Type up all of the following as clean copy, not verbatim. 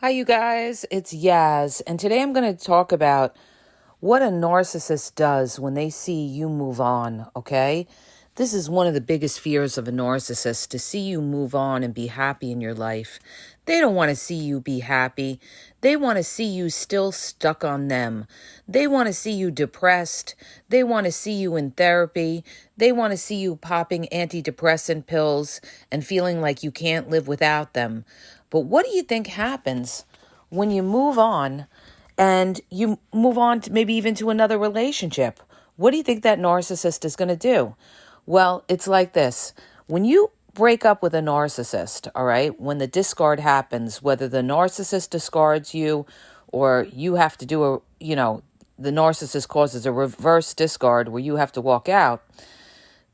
Hi, you guys. It's Yaz, and today I'm going to talk about what a narcissist does when they see you move on, okay? This is one of the biggest fears of a narcissist, to see you move on and be happy in your life. They don't want to see you be happy. They want to see you still stuck on them. They want to see you depressed. They want to see you in therapy. They want to see you popping antidepressant pills and feeling like you can't live without them. But what do you think happens when you move on and you move on to maybe even to another relationship? What do you think that narcissist is going to do? Well, it's like this. When you break up with a narcissist, all right, when the discard happens, whether the narcissist discards you or you have to do the narcissist causes a reverse discard where you have to walk out,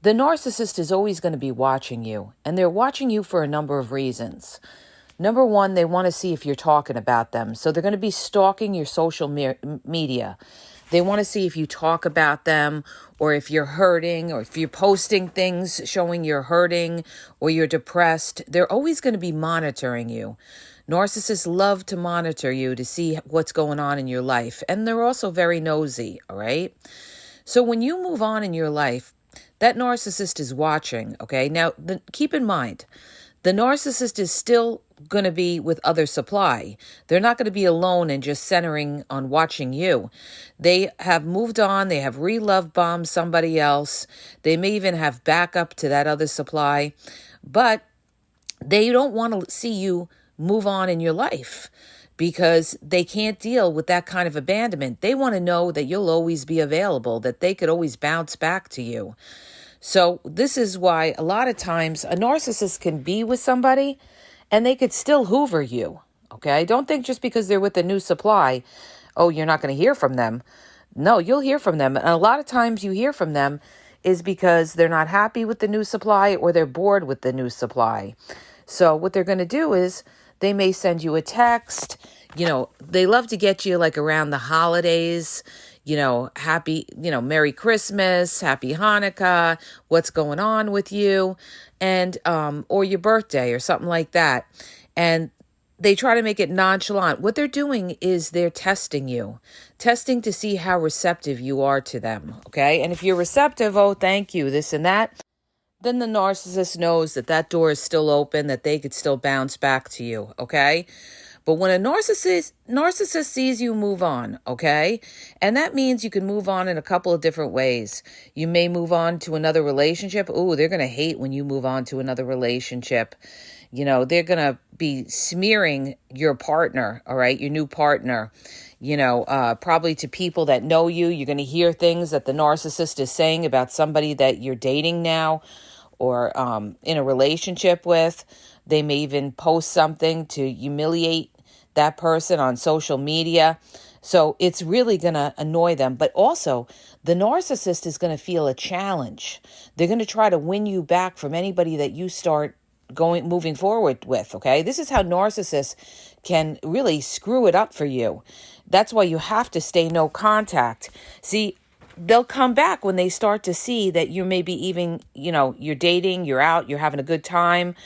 the narcissist is always going to be watching you. And they're watching you for a number of reasons. Number one, they want to see if you're talking about them. So they're going to be stalking your social media. They want to see if you talk about them, or if you're hurting, or if you're posting things showing you're hurting or you're depressed. They're always going to be monitoring you. Narcissists love to monitor you to see what's going on in your life. And they're also very nosy, all right? So when you move on in your life, that narcissist is watching, okay? Now, keep in mind, the narcissist is still going to be with other supply. They're not going to be alone and just centering on watching you. They have moved on. They have re-love bombed somebody else. They may even have backup to that other supply, but they don't want to see you move on in your life because they can't deal with that kind of abandonment. They want to know that you'll always be available, that they could always bounce back to you. So this is why a lot of times a narcissist can be with somebody and they could still hoover you, okay? Don't think just because they're with a new supply, oh, you're not going to hear from them. No, you'll hear from them. And a lot of times you hear from them is because they're not happy with the new supply or they're bored with the new supply. So what they're going to do is they may send you a text. They love to get you like around the holidays, happy, Merry Christmas, Happy Hanukkah, what's going on with you, and, or your birthday or something like that. And they try to make it nonchalant. What they're doing is they're testing you, testing to see how receptive you are to them, okay? And if you're receptive, oh, thank you, this and that, then the narcissist knows that that door is still open, that they could still bounce back to you, okay? But when a narcissist sees you move on, okay? And that means you can move on in a couple of different ways. You may move on to another relationship. Ooh, they're going to hate when you move on to another relationship. They're going to be smearing your partner, all right? Your new partner, probably to people that know you. You're going to hear things that the narcissist is saying about somebody that you're dating now or in a relationship with. They may even post something to humiliate that person on social media. So it's really going to annoy them. But also, the narcissist is going to feel a challenge. They're going to try to win you back from anybody that you start moving forward with, okay? This is how narcissists can really screw it up for you. That's why you have to stay no contact. See, they'll come back when they start to see that you're maybe even, you're dating, you're out, you're having a good time.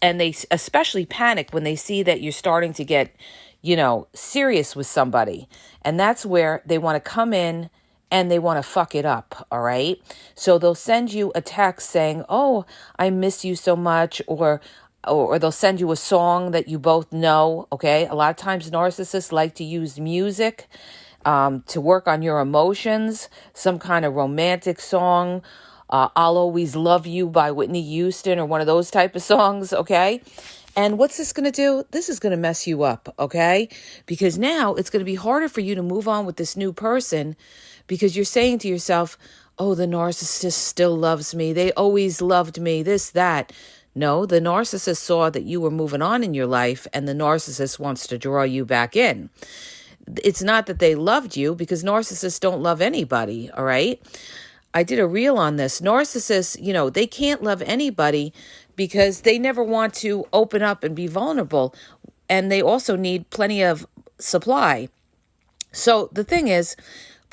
And they especially panic when they see that you're starting to get, serious with somebody. And that's where they want to come in and they want to fuck it up, all right? So they'll send you a text saying, oh, I miss you so much, or they'll send you a song that you both know, okay? A lot of times narcissists like to use music to work on your emotions, some kind of romantic song, I'll Always Love You by Whitney Houston or one of those type of songs, okay? And what's this going to do? This is going to mess you up, okay? Because now it's going to be harder for you to move on with this new person because you're saying to yourself, oh, the narcissist still loves me. They always loved me, this, that. No, the narcissist saw that you were moving on in your life and the narcissist wants to draw you back in. It's not that they loved you because narcissists don't love anybody, all right? I did a reel on this. Narcissists, they can't love anybody because they never want to open up and be vulnerable. And they also need plenty of supply. So the thing is,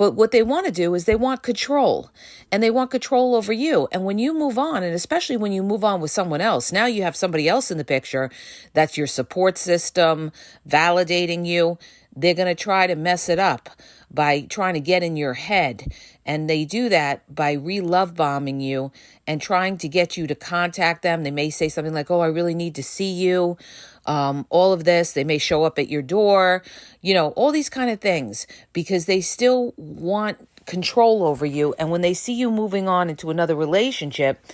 But what they want to do is they want control, and they want control over you. And when you move on, and especially when you move on with someone else, now you have somebody else in the picture that's your support system, validating you. They're going to try to mess it up by trying to get in your head. And they do that by re-love bombing you and trying to get you to contact them. They may say something like, oh, I really need to see you. All of this, they may show up at your door, all these kind of things, because they still want control over you. And when they see you moving on into another relationship,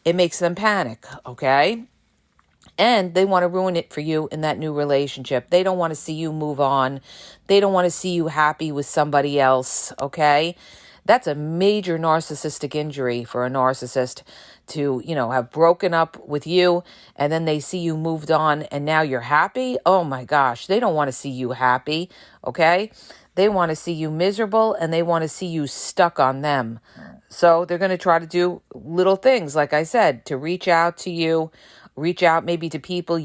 it makes them panic, okay? And they want to ruin it for you in that new relationship. They don't want to see you move on. They don't want to see you happy with somebody else, okay? That's a major narcissistic injury for a narcissist to, have broken up with you, and then they see you moved on and now you're happy. Oh my gosh, they don't want to see you happy, okay? They want to see you miserable, and they want to see you stuck on them. So they're going to try to do little things, like I said, to reach out to you, reach out maybe to people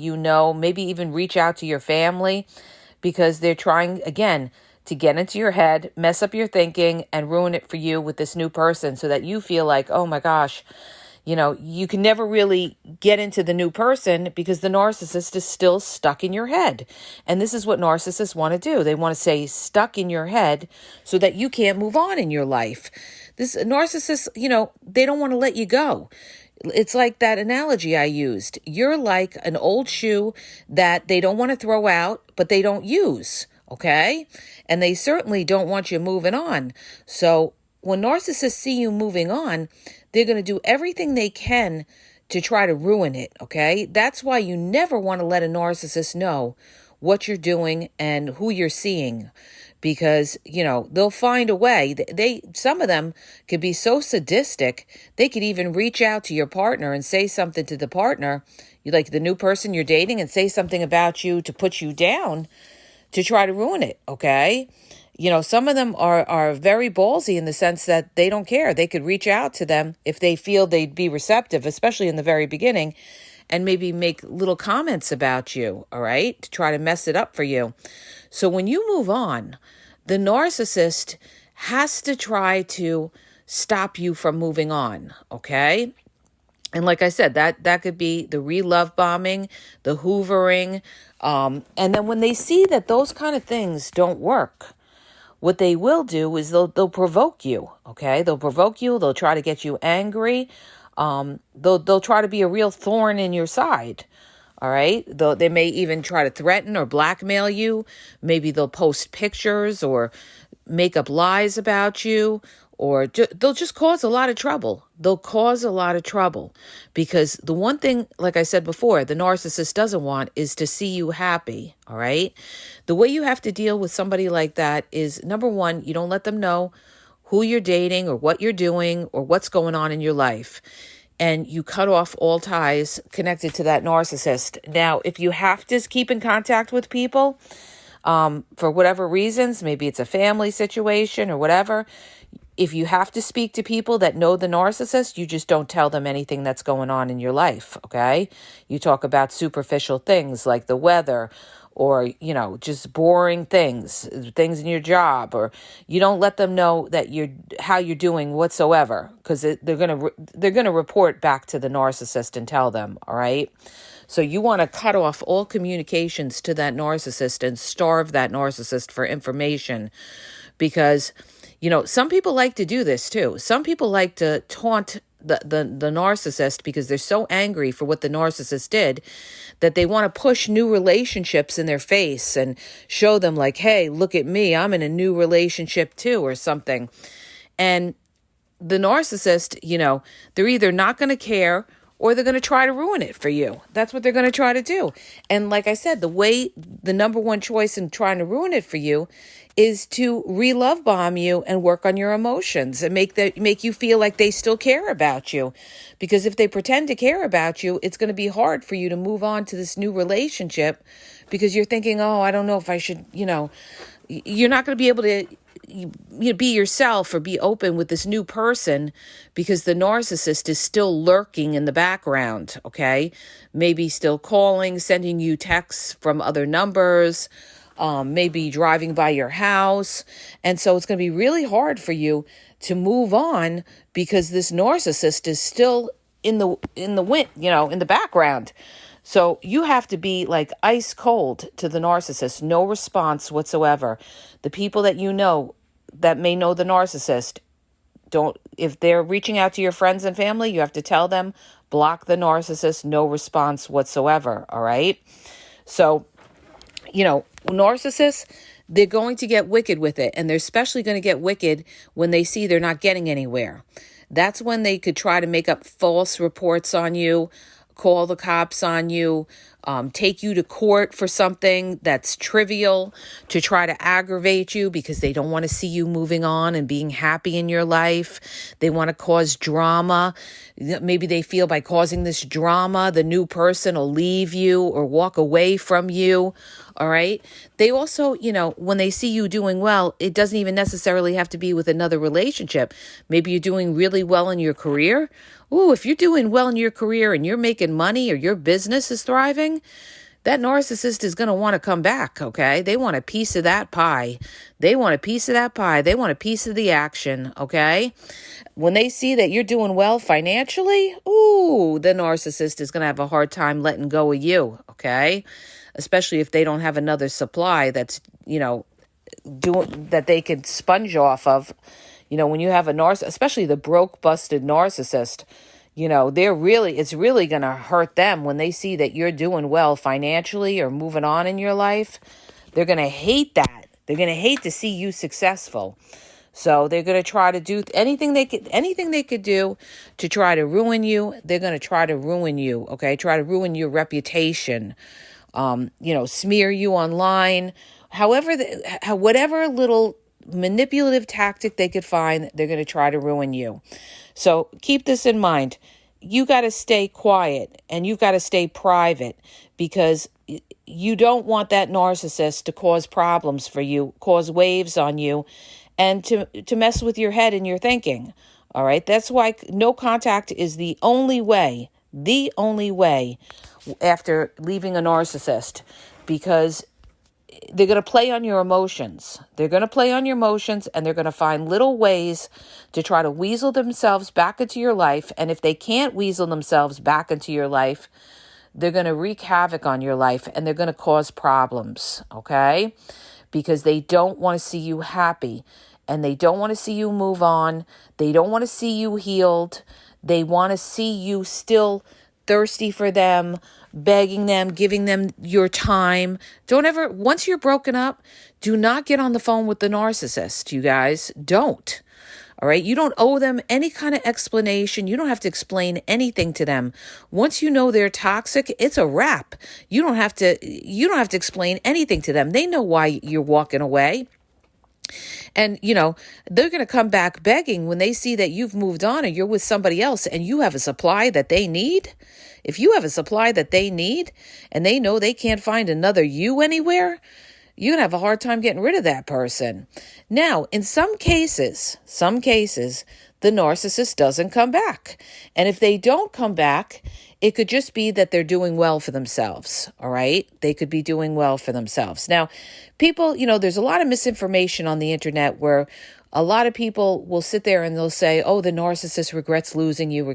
maybe even reach out to your family, because they're trying, again, to get into your head, mess up your thinking, and ruin it for you with this new person, so that you feel like, oh my gosh, you can never really get into the new person because the narcissist is still stuck in your head. And this is what narcissists want to do. They want to stay stuck in your head so that you can't move on in your life. This narcissist, they don't want to let you go. It's like that analogy I used. You're like an old shoe that they don't want to throw out, but they don't use, okay? And they certainly don't want you moving on. So when narcissists see you moving on, they're going to do everything they can to try to ruin it, okay? That's why you never want to let a narcissist know what you're doing and who you're seeing, because, they'll find a way. Some of them could be so sadistic, they could even reach out to your partner and say something to the partner, like the new person you're dating, and say something about you to put you down to try to ruin it, okay? Some of them are very ballsy in the sense that they don't care. They could reach out to them if they feel they'd be receptive, especially in the very beginning, and maybe make little comments about you, all right, to try to mess it up for you. So when you move on, the narcissist has to try to stop you from moving on, okay? And like I said, that could be the re-love bombing, the hoovering, and then when they see that those kind of things don't work, what they will do is they'll provoke you, okay? They'll provoke you. They'll try to get you angry. They'll try to be a real thorn in your side, all right? They may even try to threaten or blackmail you. Maybe they'll post pictures or make up lies about you, or they'll just cause a lot of trouble. They'll cause a lot of trouble because the one thing, like I said before, the narcissist doesn't want is to see you happy, all right? The way you have to deal with somebody like that is, number one, you don't let them know who you're dating or what you're doing or what's going on in your life. And you cut off all ties connected to that narcissist. Now, if you have to keep in contact with people for whatever reasons, maybe it's a family situation or whatever, if you have to speak to people that know the narcissist, you just don't tell them anything that's going on in your life, okay? You talk about superficial things like the weather or, just boring things in your job, or you don't let them know that how you're doing whatsoever, because they're going to report back to the narcissist and tell them, all right? So you want to cut off all communications to that narcissist and starve that narcissist for information, because some people like to do this too. Some people like to taunt the narcissist because they're so angry for what the narcissist did that they want to push new relationships in their face and show them like, hey, look at me, I'm in a new relationship too, or something. And the narcissist, they're either not going to care or they're going to try to ruin it for you. That's what they're going to try to do. And like I said, the number one choice in trying to ruin it for you is to re-love bomb you and work on your emotions and make you feel like they still care about you. Because if they pretend to care about you, it's going to be hard for you to move on to this new relationship because you're thinking, oh, I don't know if I should, you're not going to be able to be yourself or be open with this new person because the narcissist is still lurking in the background, okay? Maybe still calling, sending you texts from other numbers, maybe driving by your house. And so it's going to be really hard for you to move on because this narcissist is still in the wind, in the background. So you have to be like ice cold to the narcissist, no response whatsoever. The people that you know that may know the narcissist, if they're reaching out to your friends and family, you have to tell them, block the narcissist, no response whatsoever, all right? So, narcissists, they're going to get wicked with it, and they're especially going to get wicked when they see they're not getting anywhere. That's when they could try to make up false reports on you, call the cops on you, take you to court for something that's trivial to try to aggravate you because they don't want to see you moving on and being happy in your life. They want to cause drama. Maybe they feel by causing this drama, the new person will leave you or walk away from you. All right. They also, when they see you doing well, it doesn't even necessarily have to be with another relationship. Maybe you're doing really well in your career. Ooh, if you're doing well in your career and you're making money or your business is thriving, that narcissist is going to want to come back, okay? They want a piece of that pie. They want a piece of that pie. They want a piece of the action, okay? When they see that you're doing well financially, ooh, the narcissist is going to have a hard time letting go of you, okay? Especially if they don't have another supply that's, that they can sponge off of. When you have a narcissist, especially the broke, busted narcissist, it's really going to hurt them when they see that you're doing well financially or moving on in your life. They're going to hate that. They're going to hate to see you successful. So they're going to try to do anything they could do to try to ruin you. They're going to try to ruin you. Okay. Try to ruin your reputation, smear you online, whatever little manipulative tactic they could find, they're going to try to ruin you. So keep this in mind. You got to stay quiet and you got to stay private because you don't want that narcissist to cause problems for you, cause waves on you, and to mess with your head and your thinking. All right. That's why no contact is the only way after leaving a narcissist, because they're going to play on your emotions. They're going to play on your emotions, and they're going to find little ways to try to weasel themselves back into your life. And if they can't weasel themselves back into your life, they're going to wreak havoc on your life, and they're going to cause problems, okay? Because they don't want to see you happy, and they don't want to see you move on. They don't want to see you healed. They want to see you still thirsty for them, begging them, giving them your time. Once you're broken up, do not get on the phone with the narcissist, you guys. Don't. All right. You don't owe them any kind of explanation. You don't have to explain anything to them. Once you know they're toxic, it's a wrap. You don't have to explain anything to them. They know why you're walking away. And, they're going to come back begging when they see that you've moved on or you're with somebody else and you have a supply that they need. If you have a supply that they need and they know they can't find another you anywhere, you're going to have a hard time getting rid of that person. Now, in some cases, the narcissist doesn't come back. And if they don't come back, it could just be that they're doing well for themselves, all right? They could be doing well for themselves. Now, people, there's a lot of misinformation on the internet where a lot of people will sit there and they'll say, oh, the narcissist regrets losing you.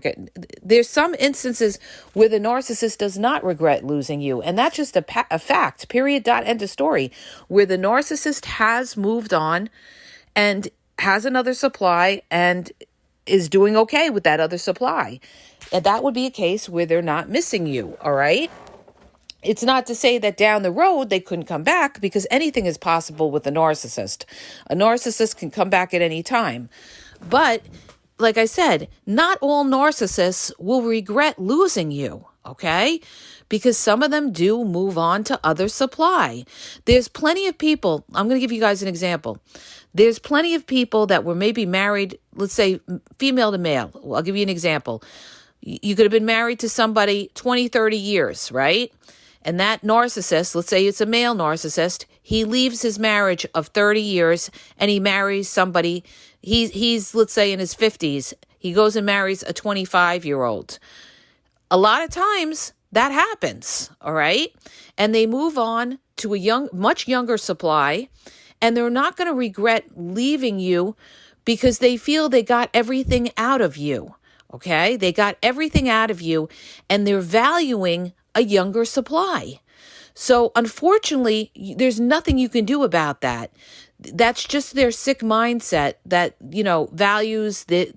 There's some instances where the narcissist does not regret losing you. And that's just a fact, period, dot, end of story, where the narcissist has moved on and has another supply and is doing okay with that other supply. And that would be a case where they're not missing you, all right? It's not to say that down the road they couldn't come back, because anything is possible with a narcissist. A narcissist can come back at any time. But like I said, not all narcissists will regret losing you, okay? Because some of them do move on to other supply. There's plenty of people, I'm going to give you guys an example. There's plenty of people that were maybe married, let's say female to male. I'll give you an example. You could have been married to somebody 20, 30 years, right? And that narcissist, let's say it's a male narcissist, he leaves his marriage of 30 years and he marries somebody, he's let's say in his 50s, he goes and marries a 25-year-old. A lot of times, That happens, all right? And they move on to a much younger supply, and they're not going to regret leaving you because they feel they got everything out of you, okay? They got everything out of you, and they're valuing a younger supply. So unfortunately, there's nothing you can do about that. That's just their sick mindset that, values the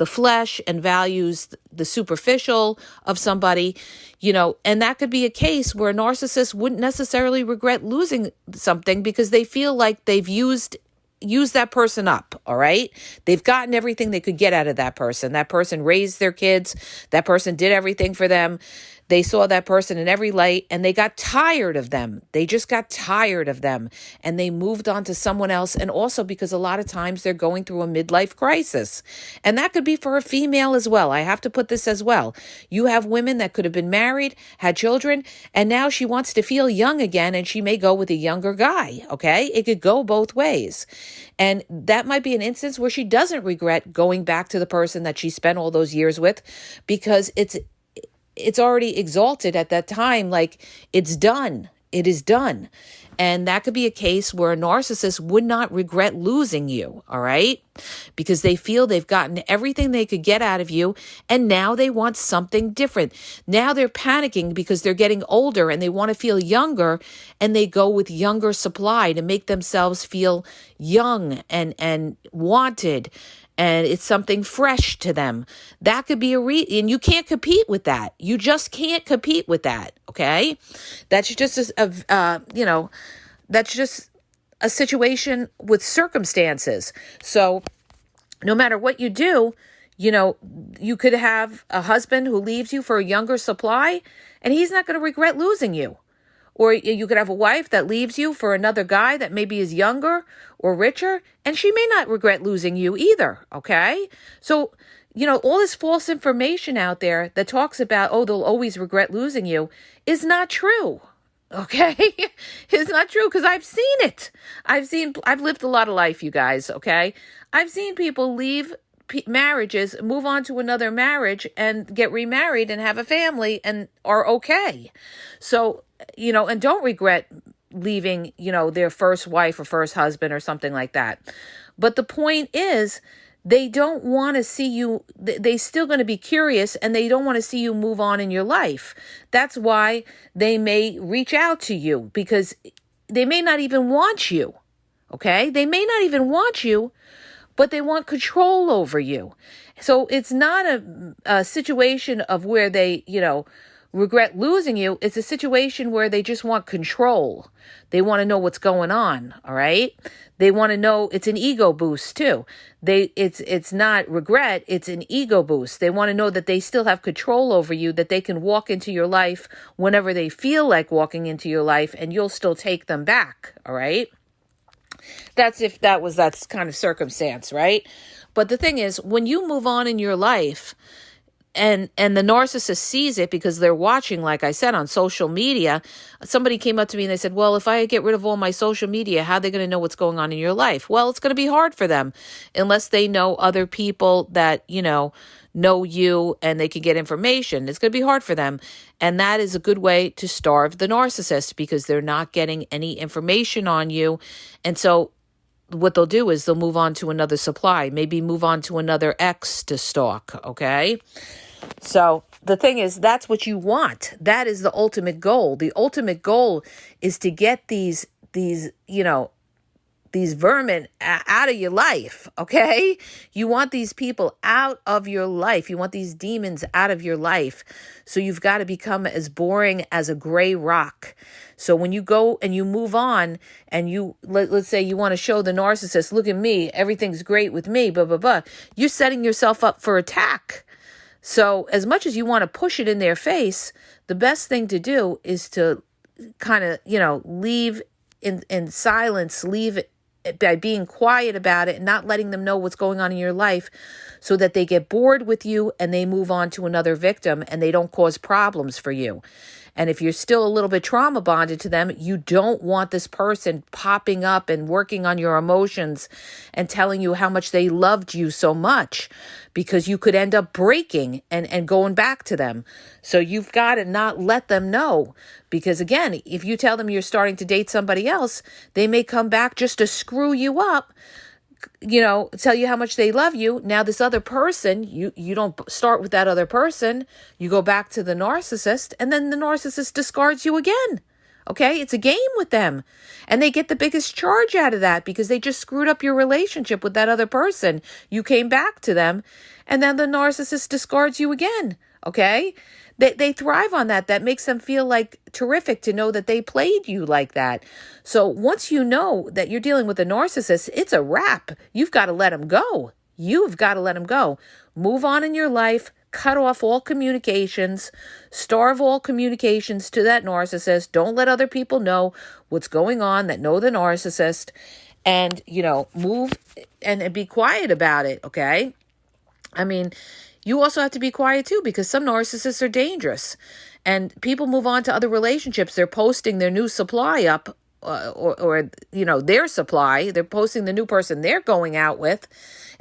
flesh and values the superficial of somebody, and that could be a case where a narcissist wouldn't necessarily regret losing something because they feel like they've used that person up, all right? They've gotten everything they could get out of that person. That person raised their kids. That person did everything for them. They saw that person in every light, and they got tired of them. They just got tired of them, and they moved on to someone else. And also because a lot of times they're going through a midlife crisis. And that could be for a female as well. I have to put this as well. You have women that could have been married, had children, and now she wants to feel young again, and she may go with a younger guy, okay? It could go both ways. And that might be an instance where she doesn't regret going back to the person that she spent all those years with because it's already exalted at that time, like it's done. It is done. And that could be a case where a narcissist would not regret losing you, all right? Because they feel they've gotten everything they could get out of you, and now they want something different. Now they're panicking because they're getting older and they want to feel younger, and they go with younger supply to make themselves feel young and wanted. And it's something fresh to them. That could be and you can't compete with that. You just can't compete with that. Okay, that's just that's just a situation with circumstances. So no matter what you do, you could have a husband who leaves you for a younger supply, and he's not going to regret losing you. Or you could have a wife that leaves you for another guy that maybe is younger or richer, and she may not regret losing you either, okay? So, all this false information out there that talks about, they'll always regret losing you is not true, okay? It's not true because I've seen it. I've lived a lot of life, you guys, okay? I've seen people leave marriages, move on to another marriage and get remarried and have a family and are okay. So, and don't regret leaving, their first wife or first husband or something like that. But the point is, they don't want to see you, they're still going to be curious and they don't want to see you move on in your life. That's why they may reach out to you because they may not even want you, okay? They may not even want you, but they want control over you. So it's not a situation of where they, regret losing you. It's a situation where they just want control. They want to know what's going on, all right? They want to know, it's an ego boost too. It's not regret, it's an ego boost. They want to know that they still have control over you, that they can walk into your life whenever they feel like walking into your life and you'll still take them back, all right? That's kind of circumstance, right? But the thing is, when you move on in your life and the narcissist sees it because they're watching, like I said, on social media, somebody came up to me and they said, well, if I get rid of all my social media, how are they going to know what's going on in your life? Well, it's going to be hard for them unless they know other people that, know you and they can get information. It's going to be hard for them. And that is a good way to starve the narcissist because they're not getting any information on you. And so what they'll do is they'll move on to another supply, maybe move on to another ex to stalk, okay? So the thing is, that's what you want. That is the ultimate goal. The ultimate goal is to get these vermin out of your life, okay? You want these people out of your life. You want these demons out of your life. So you've got to become as boring as a gray rock. So when you go and you move on and let's say you want to show the narcissist, look at me, everything's great with me, blah, blah, blah. You're setting yourself up for attack. So as much as you want to push it in their face, the best thing to do is to kind of, leave in silence, leave it by being quiet about it and not letting them know what's going on in your life so that they get bored with you and they move on to another victim and they don't cause problems for you. And if you're still a little bit trauma bonded to them, you don't want this person popping up and working on your emotions and telling you how much they loved you so much, because you could end up breaking and going back to them. So you've got to not let them know, because again, if you tell them you're starting to date somebody else, they may come back just to screw you up, tell you how much they love you. Now this other person, you don't start with that other person. You go back to the narcissist, and then the narcissist discards you again. Okay? It's a game with them. And they get the biggest charge out of that because they just screwed up your relationship with that other person. You came back to them, and then the narcissist discards you again. Okay? They thrive on that. That makes them feel like terrific to know that they played you like that. So once you know that you're dealing with a narcissist, it's a wrap. You've got to let them go. You've got to let them go. Move on in your life. Cut off all communications. Starve all communications to that narcissist. Don't let other people know what's going on that know the narcissist. And, move and be quiet about it, okay? I mean, you also have to be quiet too, because some narcissists are dangerous, and people move on to other relationships. They're posting their new supply up, or their supply. They're posting the new person they're going out with.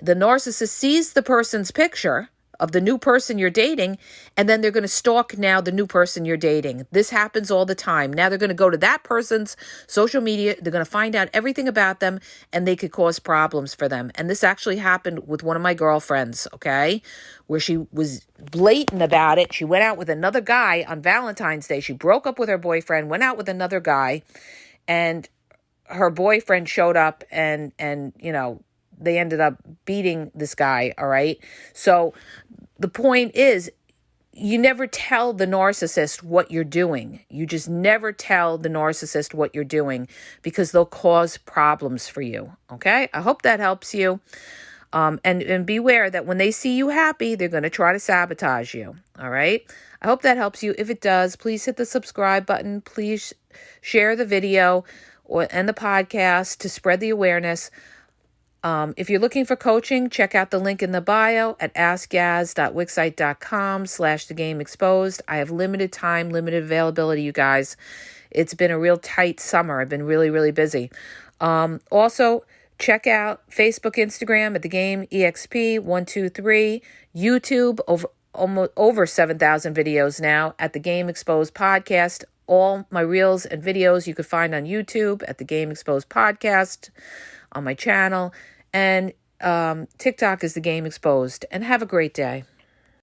The narcissist sees the person's picture of the new person you're dating, and then they're going to stalk now the new person you're dating. This happens all the time. Now they're going to go to that person's social media. They're going to find out everything about them, and they could cause problems for them. And this actually happened with one of my girlfriends, okay, where she was blatant about it. She went out with another guy on Valentine's Day. She broke up with her boyfriend, went out with another guy, and her boyfriend showed up, and they ended up beating this guy, all right? So the point is, you never tell the narcissist what you're doing. You just never tell the narcissist what you're doing, because they'll cause problems for you, okay? I hope that helps you. And beware that when they see you happy, they're going to try to sabotage you, all right? I hope that helps you. If it does, please hit the subscribe button. Please share the video and the podcast to spread the awareness. If you're looking for coaching, check out the link in the bio at askgaz.wixsite.com/thegameexposed. I have limited time, limited availability, you guys. It's been a real tight summer. I've been really, really busy. Also, check out Facebook, Instagram at The Game EXP 123, YouTube over 7,000 videos now at The Game Exposed Podcast. All my reels and videos you could find on YouTube at The Game Exposed Podcast on my channel. And TikTok is The Game Exposed. And have a great day.